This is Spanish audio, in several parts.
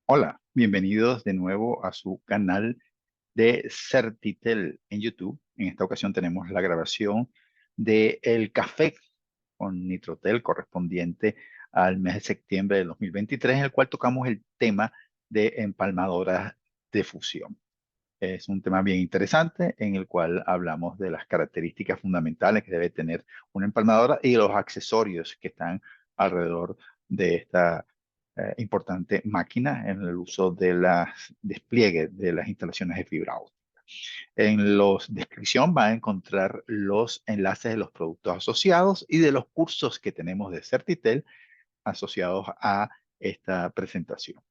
Hola, bienvenidos de nuevo a su canal de Certitel en YouTube. En esta ocasión tenemos la grabación de el café con Nitrotel correspondiente al mes de septiembre de 2023, en el cual tocamos el tema de empalmadoras de fusión. Es un tema bien interesante en el cual hablamos de las características fundamentales que debe tener una empalmadora y los accesorios que están alrededor de esta importante máquina en el uso de las despliegues de las instalaciones de fibra óptica. En la descripción va a encontrar los enlaces de los productos asociados y de los cursos que tenemos de Certitel asociados a esta presentación.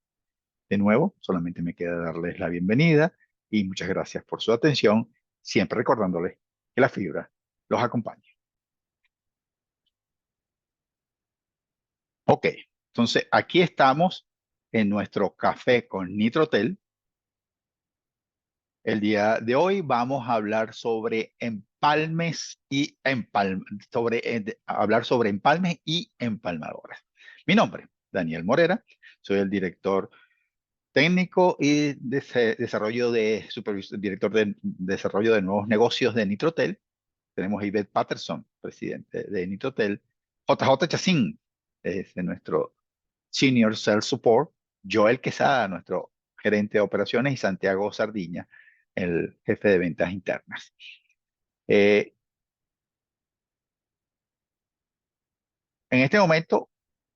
De nuevo, solamente me queda darles la bienvenida y muchas gracias por su atención, siempre recordándoles que la fibra los acompaña. Ok, entonces aquí estamos en nuestro café con Nitrotel. El día de hoy vamos a hablar sobre empalmes y hablar sobre empalmes y empalmadoras. Mi nombre, Daniel Morera, soy el director técnico y director de desarrollo de nuevos negocios de Nitrotel. Tenemos a Yvette Patterson, presidente de Nitrotel. JJ Chacín es de nuestro Senior Sales Support. Joel Quesada, nuestro gerente de operaciones. Y Santiago Sardiña, el jefe de ventas internas. Eh, en este momento,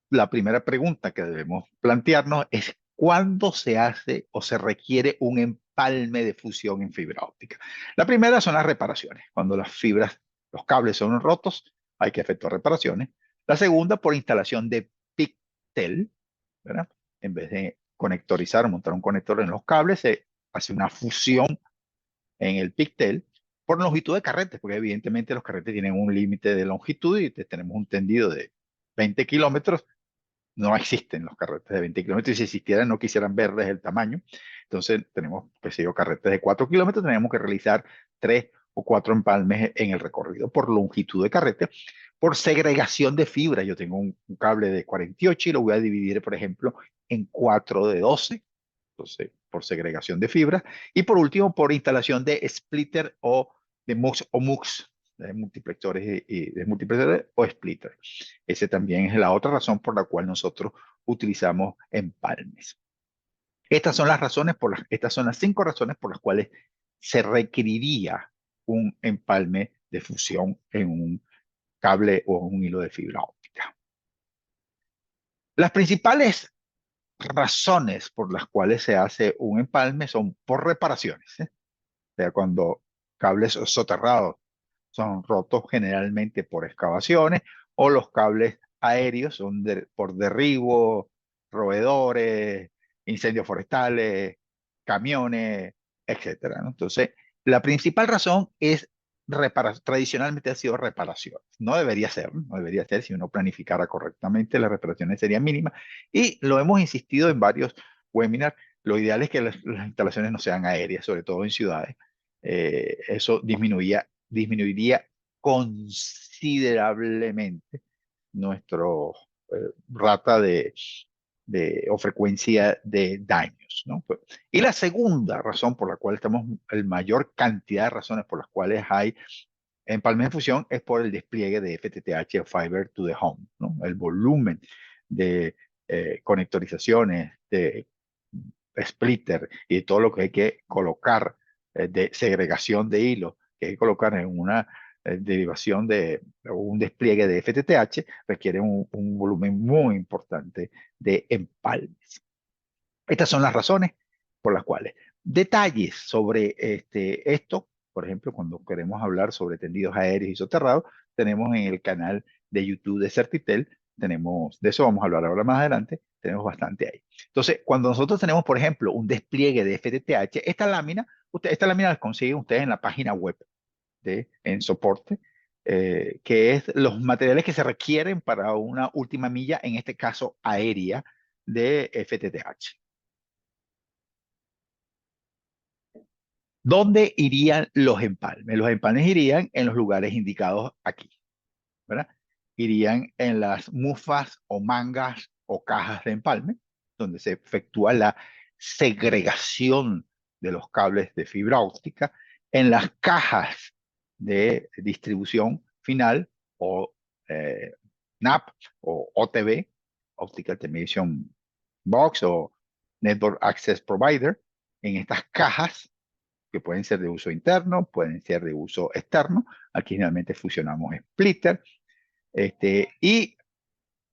la primera pregunta que debemos plantearnos es ¿cuándo se hace o se requiere un empalme de fusión en fibra óptica? La primera son las reparaciones. Cuando las fibras, los cables son rotos, hay que efectuar reparaciones. La segunda, por instalación de pictel, ¿verdad? En vez de conectorizar o montar un conector en los cables, se hace una fusión en el pictel por longitud de carretes, porque evidentemente los carretes tienen un límite de longitud y tenemos un tendido de 20 kilómetros. No existen los carretes de 20 kilómetros y si existieran no quisieran verles el tamaño. Entonces tenemos, qué sé yo, carretes de 4 kilómetros, tenemos que realizar 3 o 4 empalmes en el recorrido por longitud de carrete, por segregación de fibra. Yo tengo un cable de 48 y lo voy a dividir, por ejemplo, en 4 de 12. Entonces, por segregación de fibra. Y por último, por instalación de splitter o de MUX o MUX, de multiplexores y de multiplexores o splitter. Ese también es la otra razón por la cual nosotros utilizamos empalmes. Estas son las 5 razones por las cuales se requeriría un empalme de fusión en un cable o un hilo de fibra óptica. Las principales razones por las cuales se hace un empalme son por reparaciones, ¿eh? O sea, cuando cables soterrados son rotos generalmente por excavaciones o los cables aéreos son por derribo, roedores, incendios forestales, camiones, etcétera, ¿no? Entonces, la principal razón es tradicionalmente ha sido reparación. No debería ser, ¿no? No debería ser. Si uno planificara correctamente, las reparaciones serían mínimas. Y lo hemos insistido en varios webinars. Lo ideal es que las instalaciones no sean aéreas, sobre todo en ciudades. Eso disminuiría considerablemente nuestro rata o frecuencia de daños, ¿no? Y la segunda razón por la cual estamos, el mayor cantidad de razones por las cuales hay empalmes de fusión es por el despliegue de FTTH o Fiber to the Home, ¿no? El volumen de conectorizaciones, de splitter y todo lo que hay que colocar de segregación de hilos que hay que colocar en una derivación de un despliegue de FTTH requiere un volumen muy importante de empalmes. Estas son las razones por las cuales. Detalles sobre esto, por ejemplo, cuando queremos hablar sobre tendidos aéreos y soterrados, tenemos en el canal de YouTube de Certitel, de eso vamos a hablar ahora más adelante, tenemos bastante ahí. Entonces, cuando nosotros tenemos, por ejemplo, un despliegue de FTTH, esta lámina la consiguen ustedes en la página web en soporte, que es los materiales que se requieren para una última milla, en este caso aérea, de FTTH. ¿Dónde irían los empalmes? Los empalmes irían en los lugares indicados aquí, ¿verdad? Irían en las mufas o mangas o cajas de empalme. donde se efectúa la segregación de los cables de fibra óptica en las cajas de distribución final o NAP o OTB, Optical Termination Box o Network Access Provider, en estas cajas que pueden ser de uso interno, pueden ser de uso externo. Aquí generalmente fusionamos splitter. Y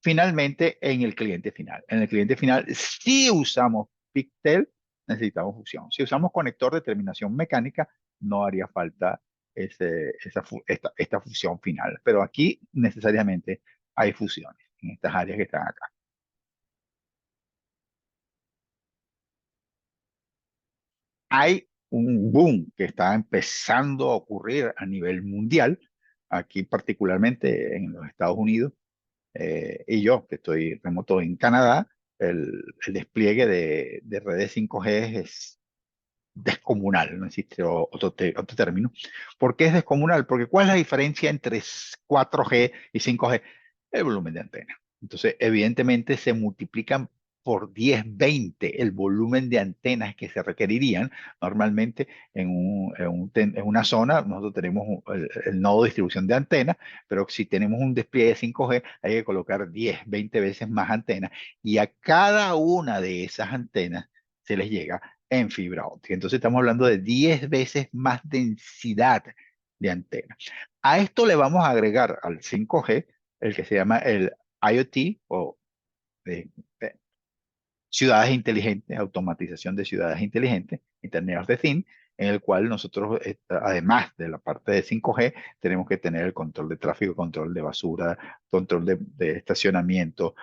finalmente en el cliente final. En el cliente final, si usamos Pictel, necesitamos fusión. Si usamos conector de terminación mecánica, no haría falta esta fusión final. Pero aquí necesariamente hay fusiones en estas áreas que están acá. Hay un boom que está empezando a ocurrir a nivel mundial, aquí particularmente en los Estados Unidos, y yo, que estoy remoto en Canadá, el despliegue de redes 5G es descomunal, no existe otro término. ¿Por qué es descomunal? Porque ¿cuál es la diferencia entre 4G y 5G? El volumen de antena. Entonces, evidentemente se multiplican por 10, 20 el volumen de antenas que se requerirían. Normalmente en una zona nosotros tenemos el nodo de distribución de antenas, pero si tenemos un despliegue de 5G hay que colocar 10, 20 veces más antenas y a cada una de esas antenas se les llega en fibra óptica. Entonces estamos hablando de 10 veces más densidad de antena. A esto le vamos a agregar al 5G el que se llama el IoT o eh, eh, ciudades inteligentes, automatización de ciudades inteligentes, Internet of the Things, en el cual nosotros, además de la parte de 5G, tenemos que tener el control de tráfico, control de basura, control de estacionamiento,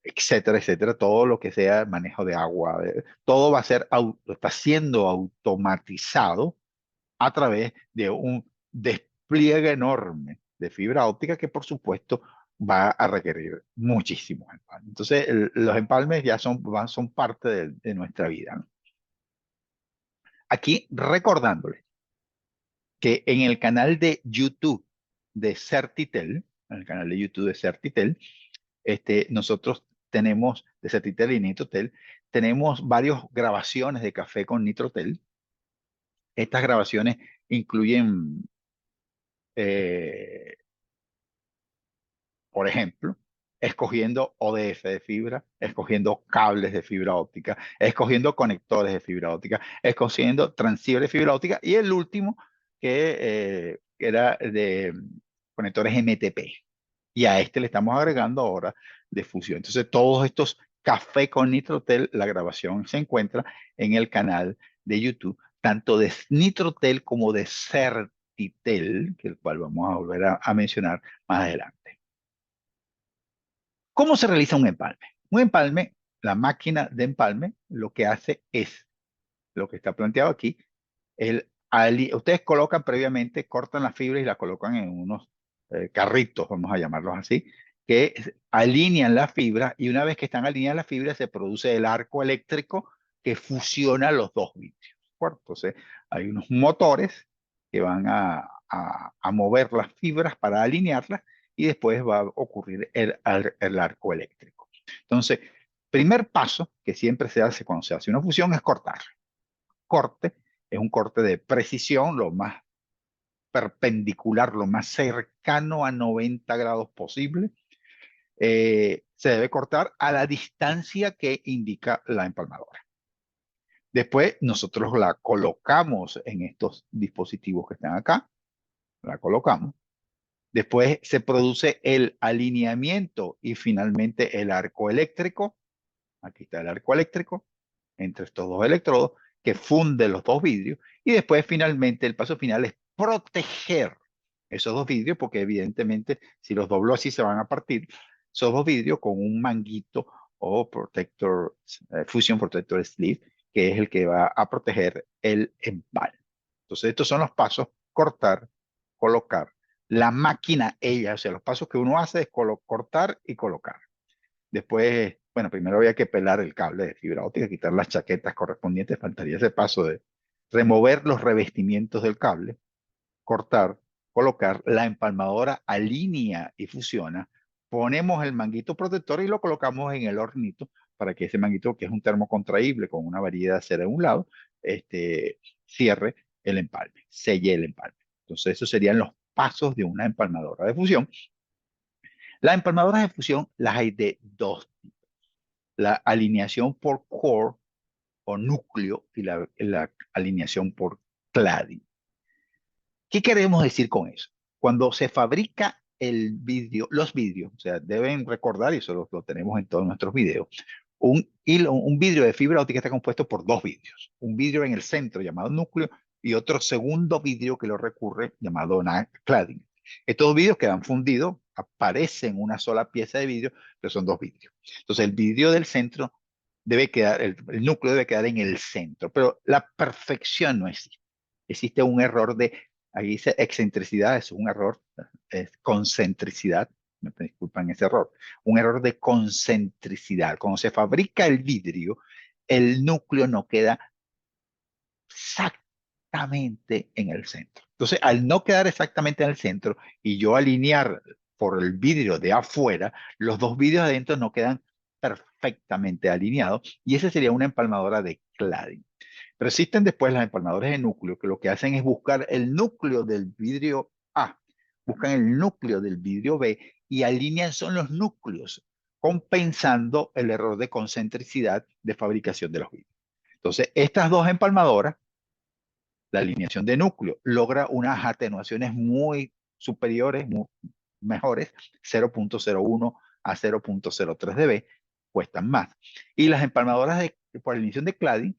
etcétera, etcétera, todo lo que sea manejo de agua, todo va a ser, está siendo automatizado a través de un despliegue enorme de fibra óptica que por supuesto va a requerir muchísimos empalmes. Entonces los empalmes ya son parte de nuestra vida, ¿no? Aquí recordándoles que en el canal de YouTube de Certitel, en el canal de YouTube de Certitel, nosotros tenemos, de Certitel y Nitrotel, tenemos varias grabaciones de café con Nitrotel. Estas grabaciones incluyen eh, por ejemplo, escogiendo ODF de fibra, escogiendo cables de fibra óptica, escogiendo conectores de fibra óptica, escogiendo transceivers de fibra óptica y el último que era de conectores MTP. Y a este le estamos agregando ahora de fusión. Entonces, todos estos café con Nitrotel, la grabación se encuentra en el canal de YouTube, tanto de Nitrotel como de Certitel, que el cual vamos a volver a mencionar más adelante. ¿Cómo se realiza un empalme? Un empalme, la máquina de empalme, lo que hace es lo que está planteado aquí. Ustedes colocan previamente, cortan la fibra y la colocan en unos carritos, vamos a llamarlos así, que alinean la fibra y una vez que están alineadas las fibras se produce el arco eléctrico que fusiona los dos vidrios. ¿De acuerdo? Entonces hay unos motores que van a mover las fibras para alinearlas y después va a ocurrir el arco eléctrico. Entonces, primer paso que siempre se hace cuando se hace una fusión es cortar. Corte es un corte de precisión, lo más perpendicular, lo más cercano a 90 grados posible. Se debe cortar a la distancia que indica la empalmadora. Después nosotros la colocamos en estos dispositivos que están acá, la colocamos. Después se produce el alineamiento y finalmente el arco eléctrico. Aquí está el arco eléctrico entre estos dos electrodos que funde los dos vidrios. Y después finalmente el paso final es proteger esos dos vidrios porque evidentemente si los doblo así se van a partir esos dos vidrios con un manguito o protector, Fusion Protector Sleeve, que es el que va a proteger el empalme. Entonces estos son los pasos: cortar, colocar. La máquina, ella, o sea, los pasos que uno hace es cortar y colocar. Después, bueno, primero había que pelar el cable de fibra óptica, quitar las chaquetas correspondientes, faltaría ese paso de remover los revestimientos del cable, cortar, colocar, la empalmadora alinea y fusiona, ponemos el manguito protector y lo colocamos en el hornito para que ese manguito, que es un termocontraíble con una variedad de cera de un lado, cierre el empalme, selle el empalme. Entonces, esos serían los pasos de una empalmadora de fusión. Las empalmadoras de fusión las hay de dos tipos. La alineación por core o núcleo y la alineación por cladding. ¿Qué queremos decir con eso? Cuando se fabrica el vidrio, los vidrios, o sea, deben recordar, y eso lo tenemos en todos nuestros videos, un vidrio de fibra óptica está compuesto por dos vidrios. Un vidrio en el centro llamado núcleo y otro segundo vidrio que lo recurre llamado cladding. Estos dos vidrios quedan fundidos, aparecen una sola pieza de vidrio, pero son dos vidrios. Entonces el vidrio del centro debe quedar, el núcleo debe quedar en el centro, pero la perfección no existe. Existe un error de, ahí dice excentricidad, es un error, es concentricidad, me disculpan ese error, un error de concentricidad. Cuando se fabrica el vidrio, el núcleo no queda exactamente en el centro. Entonces, al no quedar exactamente en el centro y yo alinear por el vidrio de afuera, los dos vidrios adentro no quedan perfectamente alineados y esa sería una empalmadora de cladding. Pero existen después las empalmadoras de núcleo que lo que hacen es buscar el núcleo del vidrio A, buscan el núcleo del vidrio B y alinean son los núcleos, compensando el error de concentricidad de fabricación de los vidrios. Entonces, estas dos empalmadoras, la alineación de núcleo, logra unas atenuaciones muy superiores, muy mejores, 0.01 a 0.03 dB, cuestan más. Y las empalmadoras por alineación de cladding,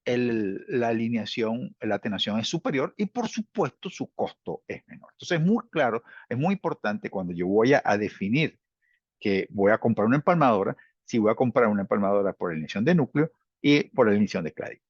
la alineación, la atenuación es superior y por supuesto su costo es menor. Entonces es muy claro, es muy importante cuando yo voy a definir que voy a comprar una empalmadora, si voy a comprar una empalmadora por alineación de núcleo y por alineación de cladding.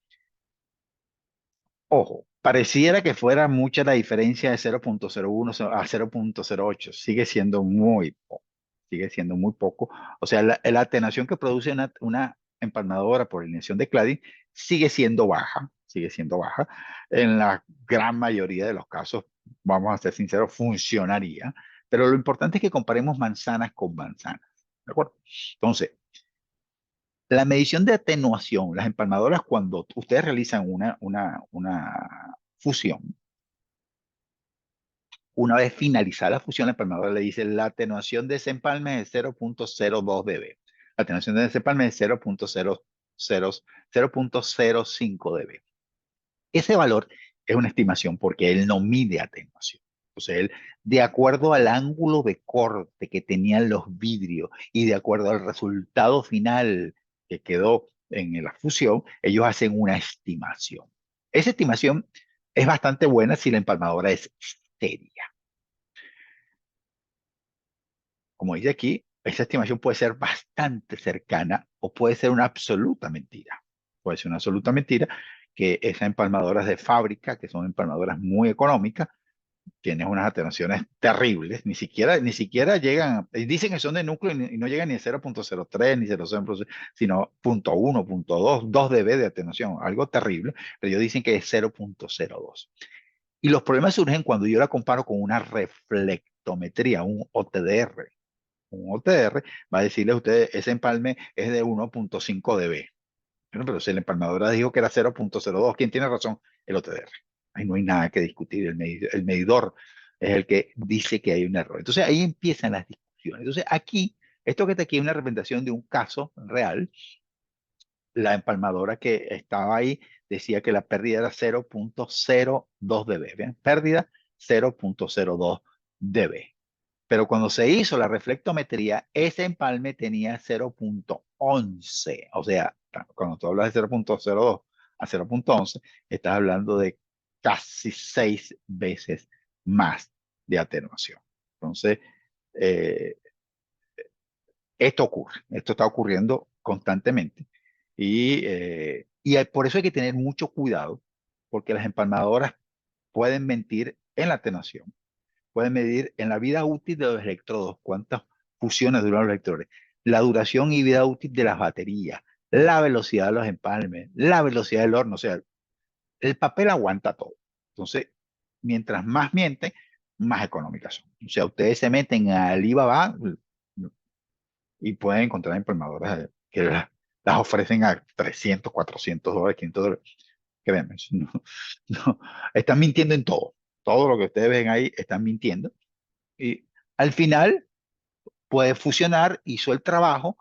Ojo, pareciera que fuera mucha la diferencia de 0.01 a 0.08. Sigue siendo muy poco. Sigue siendo muy poco. O sea, la atenuación que produce una empalmadora por alineación de cladding sigue siendo baja. Sigue siendo baja. En la gran mayoría de los casos, vamos a ser sinceros, funcionaría. Pero lo importante es que comparemos manzanas con manzanas. ¿De acuerdo? Entonces, la medición de atenuación, las empalmadoras, cuando ustedes realizan una fusión, una vez finalizada la fusión, la empalmadora le dice la atenuación de ese empalme es 0.02 dB. La atenuación de ese empalme es 0.05 dB. Ese valor es una estimación porque él no mide atenuación. Entonces, él, de acuerdo al ángulo de corte que tenían los vidrios y de acuerdo al resultado final que quedó en la fusión, ellos hacen una estimación. Esa estimación es bastante buena si la empalmadora es seria. Como dice aquí, esa estimación puede ser bastante cercana o puede ser una absoluta mentira. Puede ser una absoluta mentira que esas empalmadoras de fábrica, que son empalmadoras muy económicas, tienen unas atenuaciones terribles, ni siquiera llegan, dicen que son de núcleo y no llegan ni a 0.03 ni 0.0, sino 0.1, 0.2, 2 dB de atenuación, algo terrible, pero ellos dicen que es 0.02. Y los problemas surgen cuando yo la comparo con una reflectometría, un OTDR. Un OTR va a decirle a usted, ese empalme es de 1.5 dB. Bueno, pero si la empalmadora dijo que era 0.02, ¿quién tiene razón? El OTR. Ahí no hay nada que discutir. El medidor es el que dice que hay un error. Entonces ahí empiezan las discusiones. Entonces aquí, esto que está aquí es una representación de un caso real. La empalmadora que estaba ahí decía que la pérdida era 0.02 dB. ¿Bien? Pérdida 0.02 dB. Pero cuando se hizo la reflectometría, ese empalme tenía 0.11. O sea, cuando tú hablas de 0.02 a 0.11, estás hablando de casi 6 veces más de atenuación. Entonces, eh, esto ocurre, esto está ocurriendo constantemente. Y por eso hay que tener mucho cuidado, porque las empalmadoras pueden mentir en la atenuación, pueden medir en la vida útil de los electrodos, cuántas fusiones duran los electrones, la duración y vida útil de las baterías, la velocidad de los empalmes, la velocidad del horno, o sea, el papel aguanta todo. Entonces, mientras más mienten, más económicas son. O sea, ustedes se meten al Alibaba, y pueden encontrar empalmadoras que las ofrecen a 300, $400, $500. Créanme, eso no, no, están mintiendo en todo. Todo lo que ustedes ven ahí están mintiendo. Y al final puede fusionar, hizo el trabajo,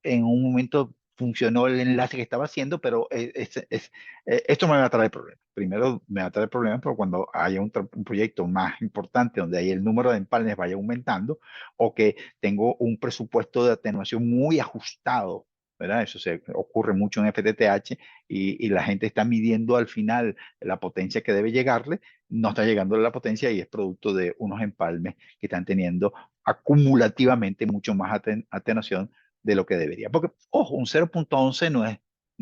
en un momento funcionó el enlace que estaba haciendo, pero esto me va a traer problemas. Primero me va a traer problemas, pero cuando haya un proyecto más importante donde ahí el número de empalmes vaya aumentando o que tengo un presupuesto de atenuación muy ajustado, ¿verdad? Eso se ocurre mucho en FTTH y la gente está midiendo al final la potencia que debe llegarle, no está llegando la potencia y es producto de unos empalmes que están teniendo acumulativamente mucho más atenuación de lo que debería. Porque, ojo, un 0.11 no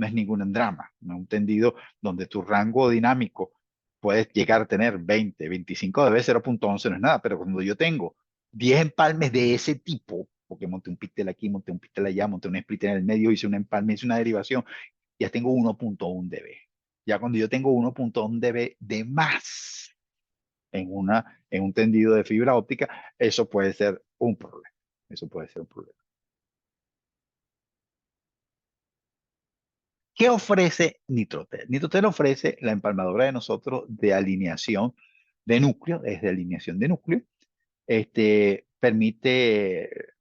es ningún drama, no es un tendido donde tu rango dinámico puedes llegar a tener 20, 25 dB, 0.11 no es nada, pero cuando yo tengo 10 empalmes de ese tipo, porque monté un píxel aquí, monté un píxel allá, monté un split en el medio, hice un empalme, hice una derivación, ya tengo 1.1 dB. Ya cuando yo tengo 1.1 dB de más en un tendido de fibra óptica, eso puede ser un problema. Eso puede ser un problema. ¿Qué ofrece Nitrotel? Nitrotel ofrece la empalmadora de nosotros de alineación de núcleo, es de alineación de núcleo. Permite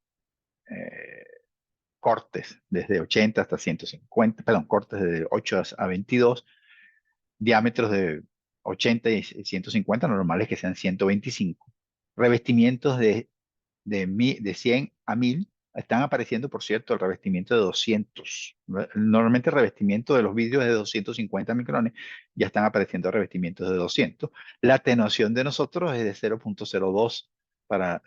cortes desde 80 hasta 150, perdón, cortes de 8 a 22, diámetros de 80 y 150, normal es que sean 125. Revestimientos de 100 a 1000 están apareciendo, por cierto, el revestimiento de 200. Normalmente el revestimiento de los vídeos es de 250 micrones, ya están apareciendo revestimientos de 200. La atenuación de nosotros es de 0.02 para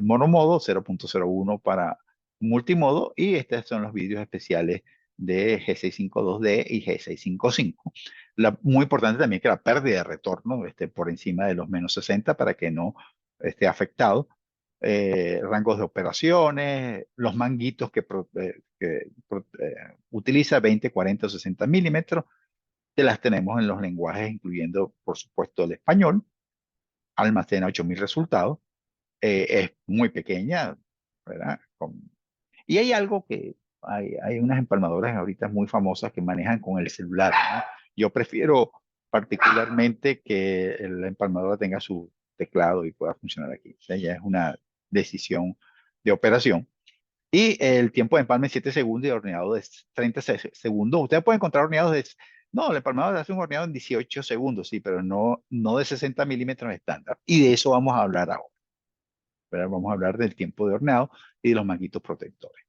monomodo, 0.01 para multimodo, y estos son los vídeos especiales de G652D y G655. Muy importante también que la pérdida de retorno esté por encima de los -60 para que no esté afectado. Rangos de operaciones, los manguitos que utiliza 20, 40 o 60 milímetros, te las tenemos en los lenguajes, incluyendo, por supuesto, el español, almacena 8000 resultados, es muy pequeña, ¿verdad? Y hay algo que, hay unas empalmadoras ahorita muy famosas que manejan con el celular, ¿no? Yo prefiero particularmente que la empalmadora tenga su teclado y pueda funcionar aquí. O sea, ya es una decisión de operación. Y el tiempo de empalme es 7 segundos y horneado de 30 segundos. Ustedes pueden encontrar horneados de... No, la empalmadora hace un horneado en 18 segundos, sí, pero no de 60 milímetros estándar. Y de eso vamos a hablar ahora, ¿verdad? Vamos a hablar del tiempo de horneado y de los manguitos protectores.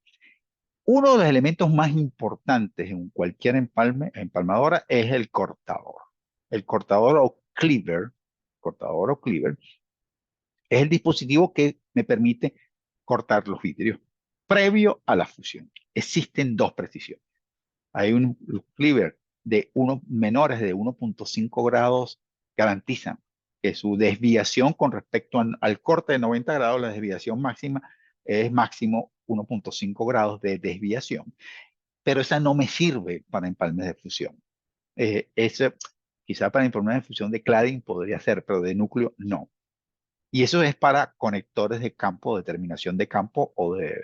Uno de los elementos más importantes en cualquier empalmadora es el cortador. El cortador o cleaver, es el dispositivo que me permite cortar los vidrios previo a la fusión. Existen dos precisiones. Hay un cleaver de menores de 1.5 grados garantizan que su desviación con respecto al corte de 90 grados, la desviación máxima es máximo 1.5 grados de desviación, pero esa no me sirve para empalmes de fusión. Eso quizá para empalmes de fusión de cladding podría ser, pero de núcleo no. Y eso es para conectores de campo, de terminación de campo o de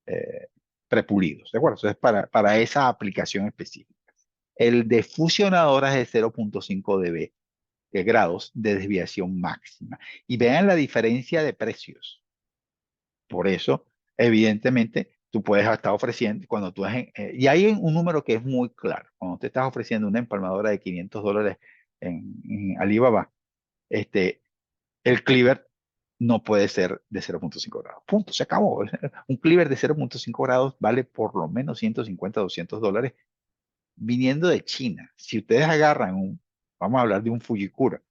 eh, prepulidos, ¿de acuerdo? Eso es para esa aplicación específica. El de fusionadoras es 0.5 dB de grados de desviación máxima. Y vean la diferencia de precios. Por eso, evidentemente, tú puedes estar ofreciendo, cuando tú y hay un número que es muy claro, cuando te estás ofreciendo una empalmadora de $500 en Alibaba, este, el cleaver no puede ser de 0.5 grados. Punto, se acabó. Un cleaver de 0.5 grados vale por lo menos 150, $200 viniendo de China. Si ustedes agarran vamos a hablar de un Fujikura,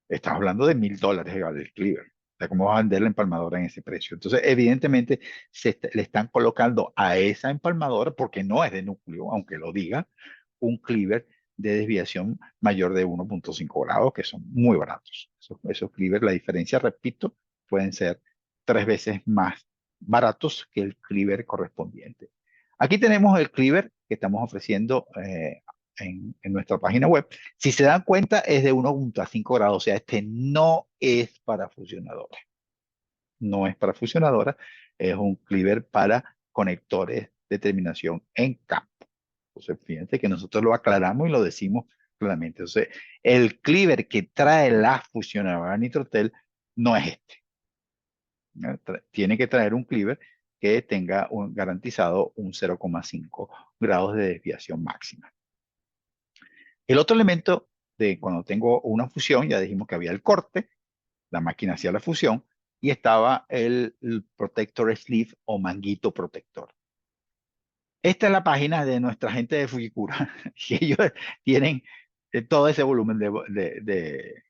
estamos hablando de $1000 el cleaver. O sea, ¿cómo va a vender la empalmadora en ese precio? Entonces, evidentemente, le están colocando a esa empalmadora, porque no es de núcleo, aunque lo diga, un cleaver de desviación mayor de 1.5 grados, que son muy baratos. Esos cleavers, la diferencia, repito, pueden ser 3 veces más baratos que el cleaver correspondiente. Aquí tenemos el cleaver que estamos ofreciendo en nuestra página web. Si se dan cuenta, es de 1.5 grados, o sea, este no es para fusionadora. No es para fusionadora, es un cleaver para conectores de terminación en campo. Entonces, fíjense que nosotros lo aclaramos y lo decimos claramente. Entonces, el cleaver que trae la fusionadora Nitrotel no es este. Tiene que traer un cleaver que tenga garantizado un 0,5 grados de desviación máxima. El otro elemento de cuando tengo una fusión, ya dijimos que había el corte, la máquina hacía la fusión y estaba el protector sleeve o manguito protector. Esta es la página de nuestra gente de Fujikura, y ellos tienen todo ese volumen de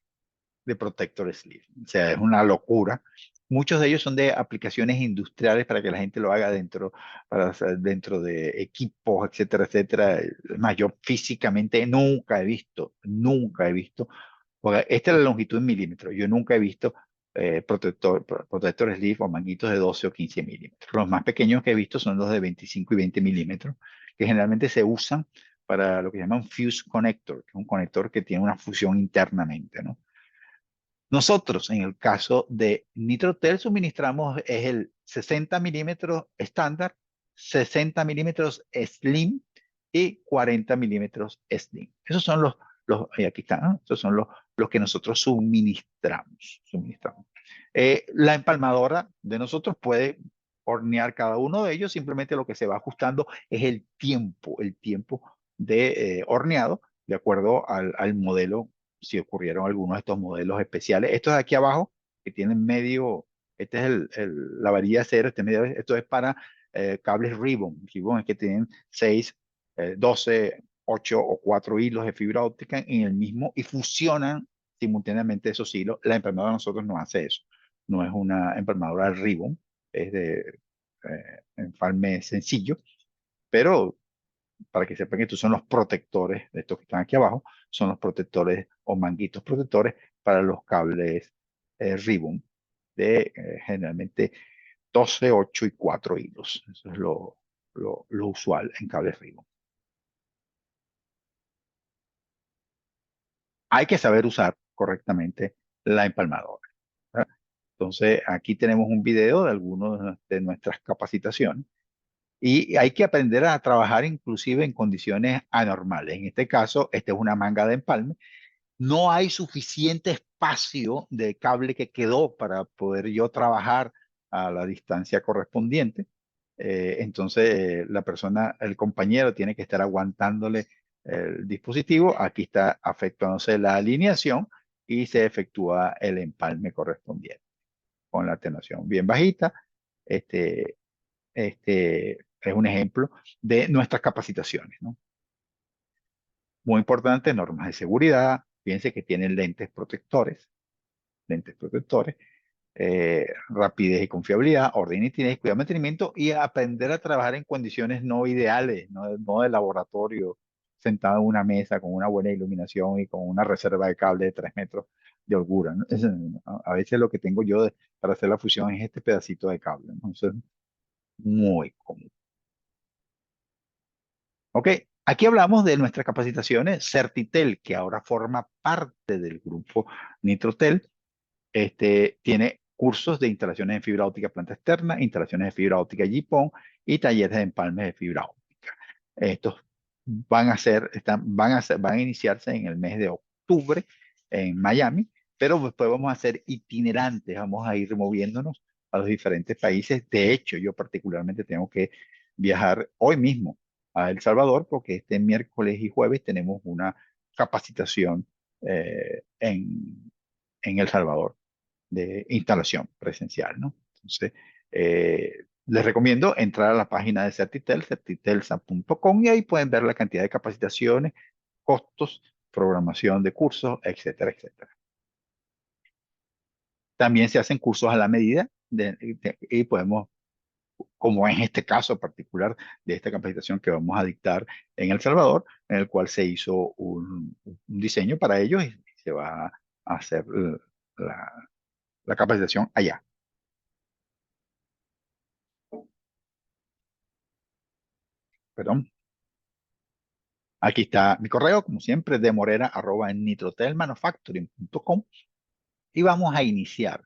protector sleeve. O sea, es una locura. Muchos de ellos son de aplicaciones industriales para que la gente lo haga dentro, para hacer dentro de equipos, etcétera, etcétera. Es más, yo físicamente nunca he visto, porque esta es la longitud en milímetros. Yo nunca he visto protector sleeve o manguitos de 12 o 15 milímetros. Los más pequeños que he visto son los de 25 y 20 milímetros, que generalmente se usan para lo que llaman fuse connector, que es un conector que tiene una fusión internamente, ¿no? Nosotros, en el caso de Nitrotel, suministramos es el 60 milímetros estándar, 60 milímetros slim y 40 milímetros slim. Esos son y aquí están, ¿no? Esos son los que nosotros suministramos. La empalmadora de nosotros puede hornear cada uno de ellos, simplemente lo que se va ajustando es el tiempo de horneado, de acuerdo al modelo, si ocurrieron algunos de estos modelos especiales. Estos de aquí abajo, que tienen medio, este es la varilla cero, esto es para cables Ribbon. Ribbon es que tienen 6, 12, 8 o 4 hilos de fibra óptica en el mismo y fusionan simultáneamente esos hilos. La empalmadora de nosotros no hace eso. No es una empalmadora Ribbon, es de empalme sencillo, pero para que sepan que estos son los protectores de estos que están aquí abajo, son los protectores o manguitos protectores para los cables Ribbon de generalmente 12, 8 y 4 hilos. Eso es lo usual en cables Ribbon. Hay que saber usar correctamente la empalmadora, ¿verdad? Entonces, aquí tenemos un video de algunas de nuestras capacitaciones. Y hay que aprender a trabajar inclusive en condiciones anormales. En este caso, esta es una manga de empalme. No hay suficiente espacio de cable que quedó para poder yo trabajar a la distancia correspondiente. Entonces, la persona, el compañero tiene que estar aguantándole el dispositivo. Aquí está efectuándose la alineación y se efectúa el empalme correspondiente con la atenuación bien bajita. Este, este es un ejemplo de nuestras capacitaciones, ¿no? Muy importante, normas de seguridad. Fíjense que tienen lentes protectores, rapidez y confiabilidad, orden y nitidez, cuidado de mantenimiento y aprender a trabajar en condiciones no ideales, no de laboratorio, sentado en una mesa con una buena iluminación y con una reserva de cable de 3 metros de holgura, ¿no? A veces lo que tengo yo para hacer la fusión es este pedacito de cable, ¿no? Eso es muy común. Ok, aquí hablamos de nuestras capacitaciones Certitel, que ahora forma parte del grupo Nitrotel. Tiene cursos de instalaciones de fibra óptica planta externa, instalaciones de fibra óptica GPON y talleres de empalme de fibra óptica. Estos van a iniciarse en el mes de octubre en Miami, pero después vamos a ser itinerantes, vamos a ir moviéndonos a los diferentes países. De hecho, yo particularmente tengo que viajar hoy mismo a El Salvador porque este miércoles y jueves tenemos una capacitación en El Salvador de instalación presencial, ¿no? Entonces, les recomiendo entrar a la página de Certitel, certitelsa.com, y ahí pueden ver la cantidad de capacitaciones, costos, programación de cursos, etcétera, etcétera. También se hacen cursos a la medida y podemos, como en este caso particular de esta capacitación que vamos a dictar en El Salvador, en el cual se hizo un diseño para ellos y se va a hacer la, la capacitación allá. Perdón. Aquí está mi correo, como siempre, de morera@nitrotelmanufacturing.com y vamos a iniciar